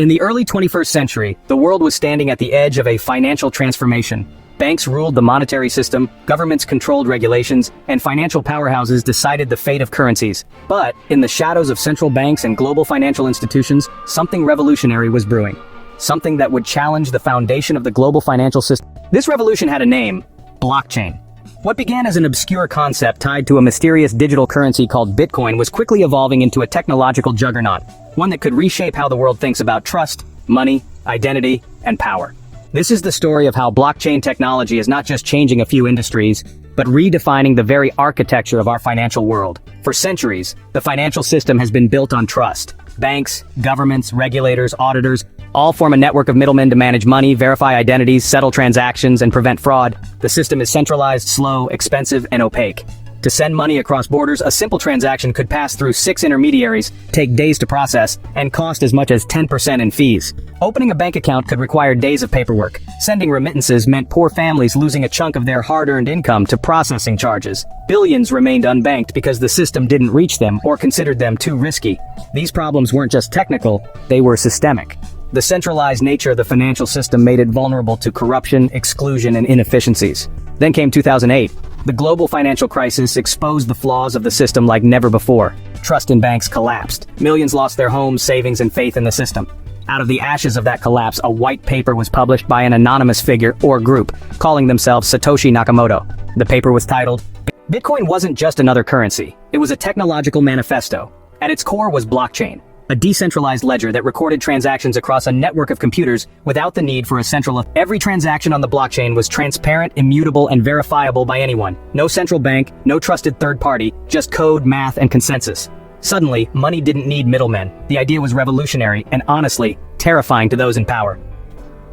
In the early 21st century, the world was standing at the edge of a financial transformation. Banks ruled the monetary system, governments controlled regulations, and financial powerhouses decided the fate of currencies. But, in the shadows of central banks and global financial institutions, something revolutionary was brewing. Something that would challenge the foundation of the global financial system. This revolution had a name: blockchain. What began as an obscure concept tied to a mysterious digital currency called Bitcoin was quickly evolving into a technological juggernaut, one that could reshape how the world thinks about trust, money, identity, and power. This is the story of how blockchain technology is not just changing a few industries, but redefining the very architecture of our financial world. For centuries, the financial system has been built on trust. Banks, governments, regulators, auditors, all form a network of middlemen to manage money, verify identities, settle transactions, and prevent fraud. The system is centralized, slow, expensive, and opaque. To send money across borders, a simple transaction could pass through 6 intermediaries, take days to process, and cost as much as 10% in fees. Opening a bank account could require days of paperwork. Sending remittances meant poor families losing a chunk of their hard-earned income to processing charges. Billions remained unbanked because the system didn't reach them or considered them too risky. These problems weren't just technical, they were systemic. The centralized nature of the financial system made it vulnerable to corruption, exclusion, and inefficiencies. Then came 2008. The global financial crisis exposed the flaws of the system like never before. Trust in banks collapsed. Millions lost their homes, savings, and faith in the system. Out of the ashes of that collapse, a white paper was published by an anonymous figure or group, calling themselves Satoshi Nakamoto. The paper was titled, "Bitcoin wasn't just another currency. It was a technological manifesto." At its core was blockchain, a decentralized ledger that recorded transactions across a network of computers without the need for a central. Every transaction on the blockchain was transparent, immutable, and verifiable by anyone. No central bank, no trusted third party, just code, math, and consensus. Suddenly, money didn't need middlemen. The idea was revolutionary and, honestly, terrifying to those in power.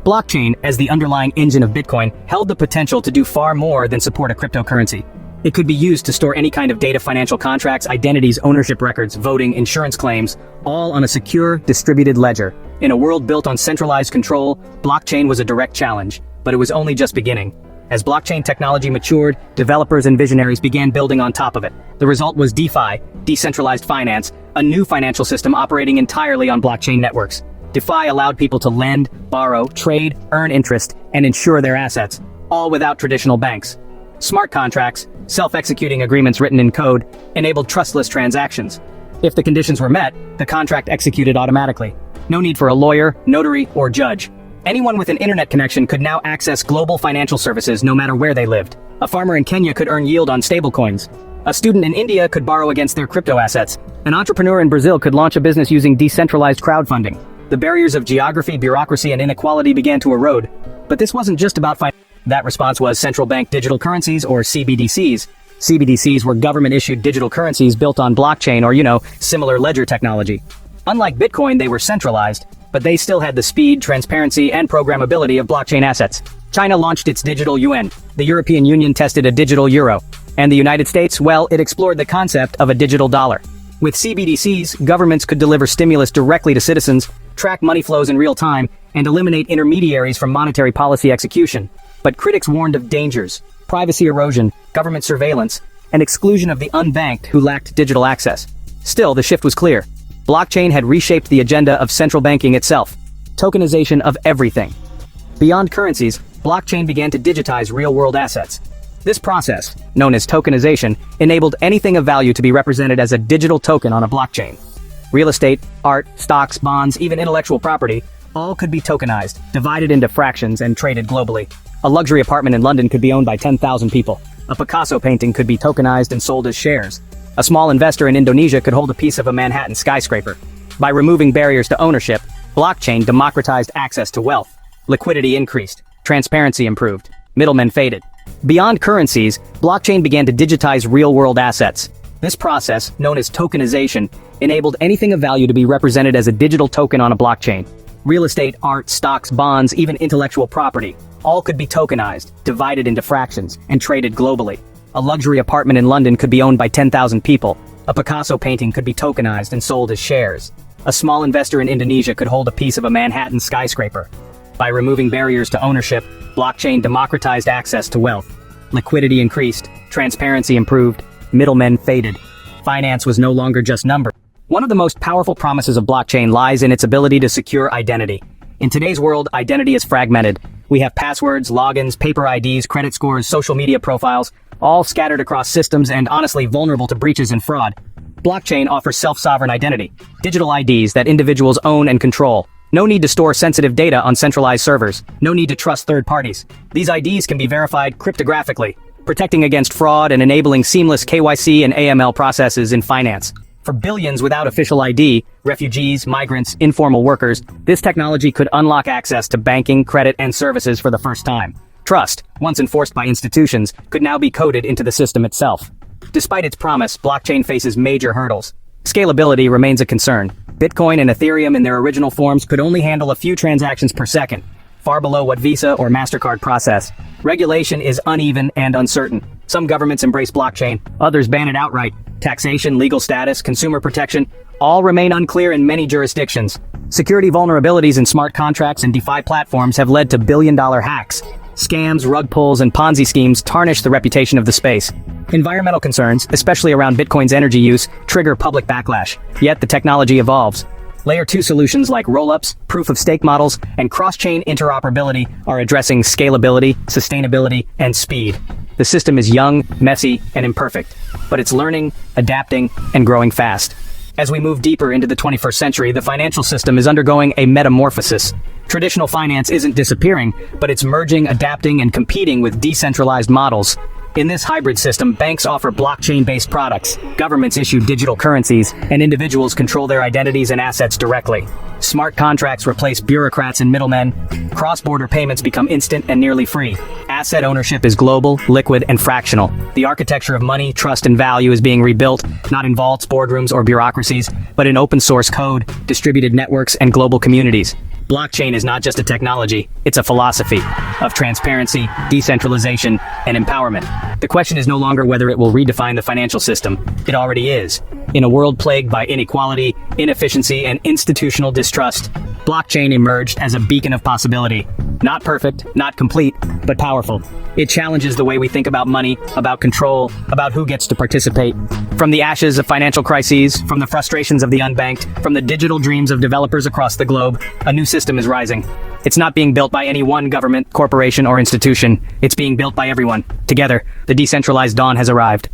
Blockchain, as the underlying engine of Bitcoin, held the potential to do far more than support a cryptocurrency. It could be used to store any kind of data: financial contracts, identities, ownership records, voting, insurance claims, all on a secure, distributed ledger. In a world built on centralized control, blockchain was a direct challenge, but it was only just beginning. As blockchain technology matured, developers and visionaries began building on top of it. The result was DeFi, decentralized finance, a new financial system operating entirely on blockchain networks. DeFi allowed people to lend, borrow, trade, earn interest, and insure their assets, all without traditional banks. Smart contracts, self-executing agreements written in code, enabled trustless transactions. If the conditions were met, the contract executed automatically. No need for a lawyer, notary, or judge. Anyone with an internet connection could now access global financial services no matter where they lived. A farmer in Kenya could earn yield on stablecoins. A student in India could borrow against their crypto assets. An entrepreneur in Brazil could launch a business using decentralized crowdfunding. The barriers of geography, bureaucracy, and inequality began to erode. But this wasn't just about finance. That response was central bank digital currencies, or CBDCs. CBDCs were government-issued digital currencies built on blockchain or, similar ledger technology. Unlike Bitcoin, they were centralized, but they still had the speed, transparency, and programmability of blockchain assets. China launched its digital yuan. The European Union tested a digital euro. And the United States, well, it explored the concept of a digital dollar. With CBDCs, governments could deliver stimulus directly to citizens, track money flows in real time, and eliminate intermediaries from monetary policy execution. But critics warned of dangers: privacy erosion, government surveillance, and exclusion of the unbanked who lacked digital access. Still, the shift was clear. Blockchain had reshaped the agenda of central banking itself. Tokenization of everything. Beyond currencies, blockchain began to digitize real-world assets. This process, known as tokenization, enabled anything of value to be represented as a digital token on a blockchain. Real estate, art, stocks, bonds, even intellectual property, all could be tokenized, divided into fractions, and traded globally. A luxury apartment in London could be owned by 10,000 people. A Picasso painting could be tokenized and sold as shares. A small investor in Indonesia could hold a piece of a Manhattan skyscraper. By removing barriers to ownership, blockchain democratized access to wealth. Liquidity increased. Transparency improved. Middlemen faded. Beyond currencies, blockchain began to digitize real-world assets. This process, known as tokenization, enabled anything of value to be represented as a digital token on a blockchain. Real estate, art, stocks, bonds, even intellectual property, all could be tokenized, divided into fractions, and traded globally. A luxury apartment in London could be owned by 10,000 people. A Picasso painting could be tokenized and sold as shares. A small investor in Indonesia could hold a piece of a Manhattan skyscraper. By removing barriers to ownership, blockchain democratized access to wealth. Liquidity increased, transparency improved, middlemen faded. Finance was no longer just numbers. One of the most powerful promises of blockchain lies in its ability to secure identity. In today's world, identity is fragmented. We have passwords, logins, paper IDs, credit scores, social media profiles, all scattered across systems and honestly vulnerable to breaches and fraud. Blockchain offers self-sovereign identity, digital IDs that individuals own and control. No need to store sensitive data on centralized servers. No need to trust third parties. These IDs can be verified cryptographically, protecting against fraud and enabling seamless KYC and AML processes in finance. For billions without official ID, refugees, migrants, informal workers, this technology could unlock access to banking, credit, and services for the first time. Trust, once enforced by institutions, could now be coded into the system itself. Despite its promise, blockchain faces major hurdles. Scalability remains a concern. Bitcoin and Ethereum in their original forms could only handle a few transactions per second, far below what Visa or MasterCard process. Regulation is uneven and uncertain. Some governments embrace blockchain, others ban it outright. Taxation, legal status, consumer protection, all remain unclear in many jurisdictions. Security vulnerabilities in smart contracts and DeFi platforms have led to billion-dollar hacks. Scams, rug pulls, and Ponzi schemes tarnish the reputation of the space. Environmental concerns, especially around Bitcoin's energy use, trigger public backlash. Yet the technology evolves. Layer 2 solutions like rollups, proof-of-stake models, and cross-chain interoperability are addressing scalability, sustainability, and speed. The system is young, messy, and imperfect, but it's learning, adapting, and growing fast. As we move deeper into the 21st century, the financial system is undergoing a metamorphosis. Traditional finance isn't disappearing, but it's merging, adapting, and competing with decentralized models. In this hybrid system, banks offer blockchain-based products, governments issue digital currencies, and individuals control their identities and assets directly. Smart contracts replace bureaucrats and middlemen. Cross-border payments become instant and nearly free. Asset ownership is global, liquid, and fractional. The architecture of money, trust, and value is being rebuilt, not in vaults, boardrooms, or bureaucracies, but in open-source code, distributed networks, and global communities. Blockchain is not just a technology, it's a philosophy of transparency, decentralization, and empowerment. The question is no longer whether it will redefine the financial system. It already is. In a world plagued by inequality, inefficiency, and institutional distrust, blockchain emerged as a beacon of possibility. Not perfect, not complete, but powerful. It challenges the way we think about money, about control, about who gets to participate. From the ashes of financial crises, from the frustrations of the unbanked, from the digital dreams of developers across the globe, a new system is rising. It's not being built by any one government, corporation, or institution. It's being built by everyone. Together, the decentralized dawn has arrived.